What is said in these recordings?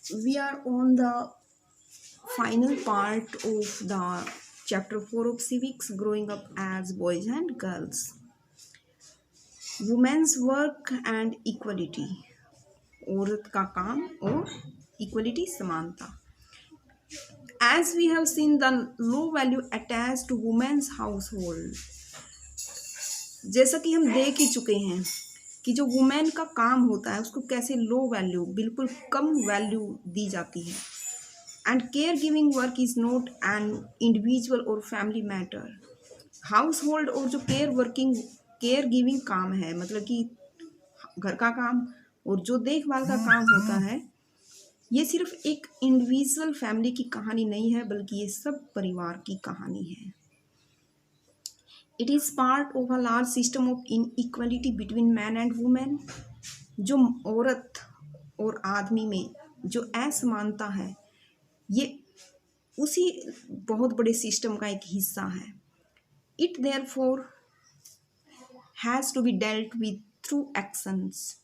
We are on the final part of the chapter 4 of civics, growing up as boys and girls. Women's work and equality, औरत का काम और equality समानता. As we have seen the low value attached to women's household, जैसा कि हम देख ही चुके हैं कि जो वुमेन का काम होता है उसको कैसे लो वैल्यू, बिल्कुल कम वैल्यू दी जाती है. And care giving work is not an individual और फैमिली मैटर. हाउस होल्ड और जो केयर गिविंग काम है, मतलब कि घर का काम और जो देखभाल का काम होता है, ये सिर्फ एक इंडिविजुअल फैमिली की कहानी नहीं है, बल्कि ये सब परिवार की कहानी है. It is part of a large system of inequality between man and women. जो औरत और आदमी में जो असमानता है, ये उसी बहुत बड़े सिस्टम का एक हिस्सा है. It therefore has to be dealt with through actions,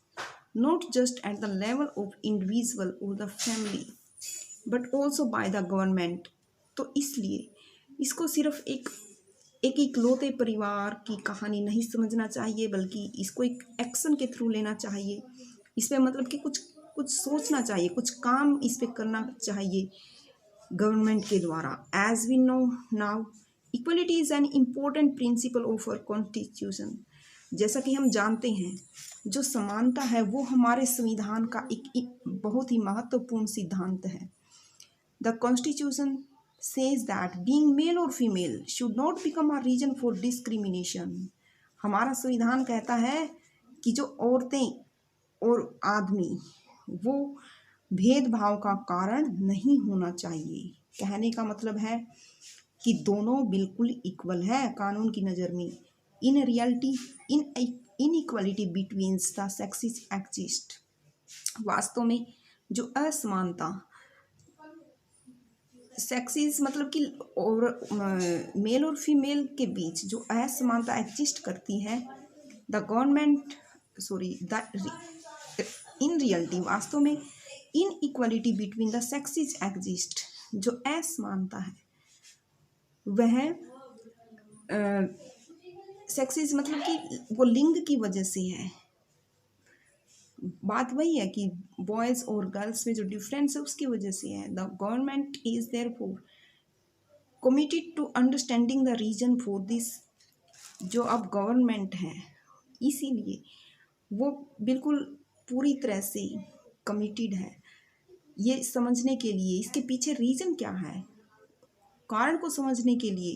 not just at the level of individual और the family, but also by the government. तो इसलिए इसको सिर्फ एक इकलौते परिवार की कहानी नहीं समझना चाहिए, बल्कि इसको एक एक्शन के थ्रू लेना चाहिए. इस पर मतलब कि कुछ सोचना चाहिए, कुछ काम इस पर करना चाहिए गवर्नमेंट के द्वारा. As we know now, equality is an important principle of our constitution. जैसा कि हम जानते हैं, जो समानता है वो हमारे संविधान का एक बहुत ही महत्वपूर्ण सिद्धांत है. The constitution says that being male or female should not become a reason for discrimination. हमारा संविधान कहता है कि जो औरतें और आदमी वो भेदभाव का कारण नहीं होना चाहिए. कहने का मतलब है कि दोनों बिल्कुल इक्वल है कानून की नज़र में. In reality inequality between the sexes exist. वास्तव में जो असमानता सेक्सेस मतलब कि और मेल और फीमेल के बीच जो असमानता एग्जिस्ट करती है, द गवर्नमेंट इन रियलिटी वास्तव में इन equality between the sexes exist. जो असमानता है वह सेक्सेस मतलब कि वो लिंग की वजह से है. बात वही है कि बॉयज़ और गर्ल्स में जो डिफरेंस है उसकी वजह से है. The government is therefore committed to understanding the reason for this. जो अब गवर्नमेंट है, इसीलिए वो बिल्कुल पूरी तरह से कमिटेड है ये समझने के लिए इसके पीछे रीज़न क्या है, कारण को समझने के लिए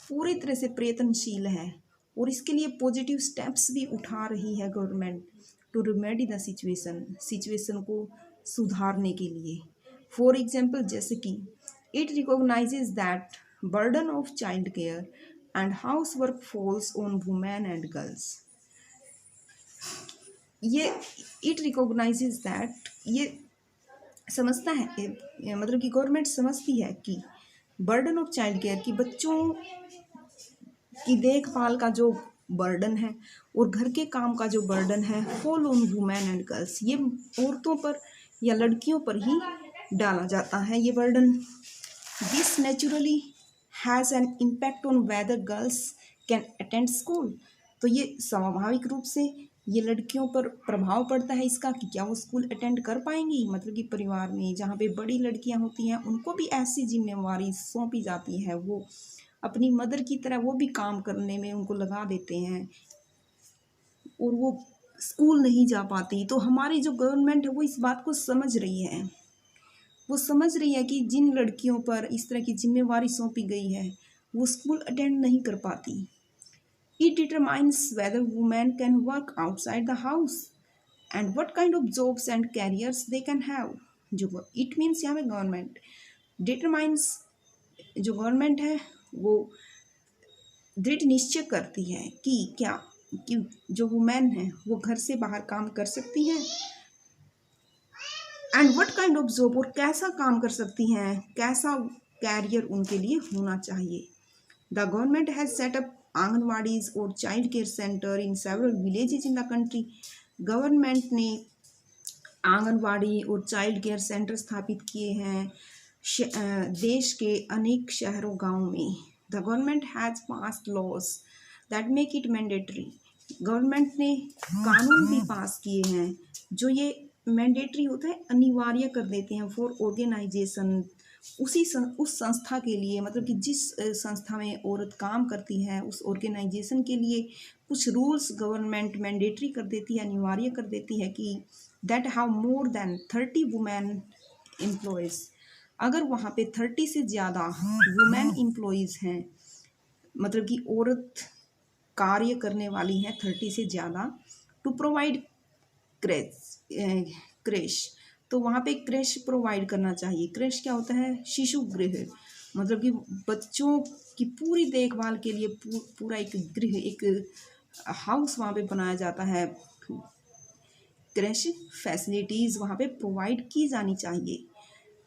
पूरी तरह से प्रयत्नशील है. और इसके लिए पॉजिटिव स्टेप्स भी उठा रही है government to remedy the situation को सुधारने के लिए. फॉर एग्जाम्पल, जैसे कि it recognises that burden of child care and house work falls on women and girls. ये इट रिकॉग्नाइजेज दैट ये समझता है, मतलब कि गवर्नमेंट समझती है कि बर्डन ऑफ चाइल्ड केयर की बच्चों की देखभाल का जो बर्डन है और घर के काम का जो बर्डन है, fall on women and girls. ये औरतों पर या लड़कियों पर ही डाला जाता है ये burden. This naturally has an impact on whether girls can attend school. तो ये स्वाभाविक रूप से ये लड़कियों पर प्रभाव पड़ता है इसका कि क्या वो स्कूल अटेंड कर पाएंगी. मतलब कि परिवार में जहाँ पे बड़ी लड़कियाँ होती हैं उनको भी ऐसी जिम्मेवारी सौंपी जाती है, वो अपनी मदर की तरह वो भी काम करने में उनको लगा देते हैं और वो स्कूल नहीं जा पाती. तो हमारी जो गवर्नमेंट है वो इस बात को समझ रही है. वो समझ रही है कि जिन लड़कियों पर इस तरह की जिम्मेवारी सौंपी गई है वो स्कूल अटेंड नहीं कर पाती. It determines weather women can work outside the house and what kind of jobs and carriers they can have. जो इट मीन्स यहाँ पे गवर्नमेंट डिटरमाइंस, जो गवर्नमेंट है वो दृढ़ निश्चय करती है कि जो वुमेन है वो घर से बाहर काम कर सकती हैं and what kind of job, और कैसा काम कर सकती हैं, कैसा कैरियर उनके लिए होना चाहिए. The government has set up anganwadis और child care centre in several villages in the country. Government ने आंगनवाड़ी और चाइल्ड केयर सेंटर स्थापित किए हैं देश के अनेक शहरों गांव में। The government has passed laws that make it mandatory. Government ने कानून भी पास किए हैं जो ये मैंडेटरी होता है, अनिवार्य कर देते हैं फॉर ऑर्गेनाइजेशन, उस संस्था के लिए, मतलब कि जिस संस्था में औरत काम करती है उस ऑर्गेनाइजेशन के लिए कुछ रूल्स गवर्नमेंट मैंडेटरी कर देती है, अनिवार्य कर देती है कि that have more than 30 women employees. अगर वहाँ पे 30 से ज़्यादा वुमेन एम्प्लॉयज़ हैं, मतलब कि औरत कार्य करने वाली हैं 30 से ज़्यादा, टू प्रोवाइड क्रेश, तो वहाँ पे क्रेश प्रोवाइड करना चाहिए। क्रेश क्या होता है? शिशु गृह, मतलब कि बच्चों की पूरी देखभाल के लिए पूरा एक गृह, एक हाउस वहाँ पे बनाया जाता है। क्रेश फैसिलिटीज़ वहाँ पे प्रोवाइड की जानी चाहिए।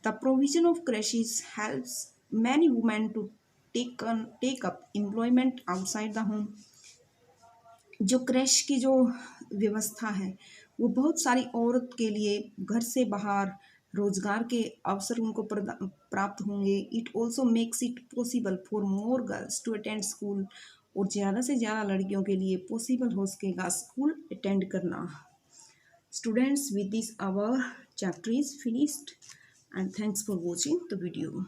The provision of creches helps many women to take up employment outside the home. जो क्रेश की जो व्यवस्था है वो बहुत सारी औरत के लिए घर से बाहर रोजगार के अवसर उनको प्राप्त होंगे। It also makes it possible for more girls to attend school, और ज़्यादा से ज़्यादा लड़कियों के लिए पॉसिबल हो सकेगा स्कूल अटेंड करना। Students, with this our chapter is finished, and thanks for watching the video.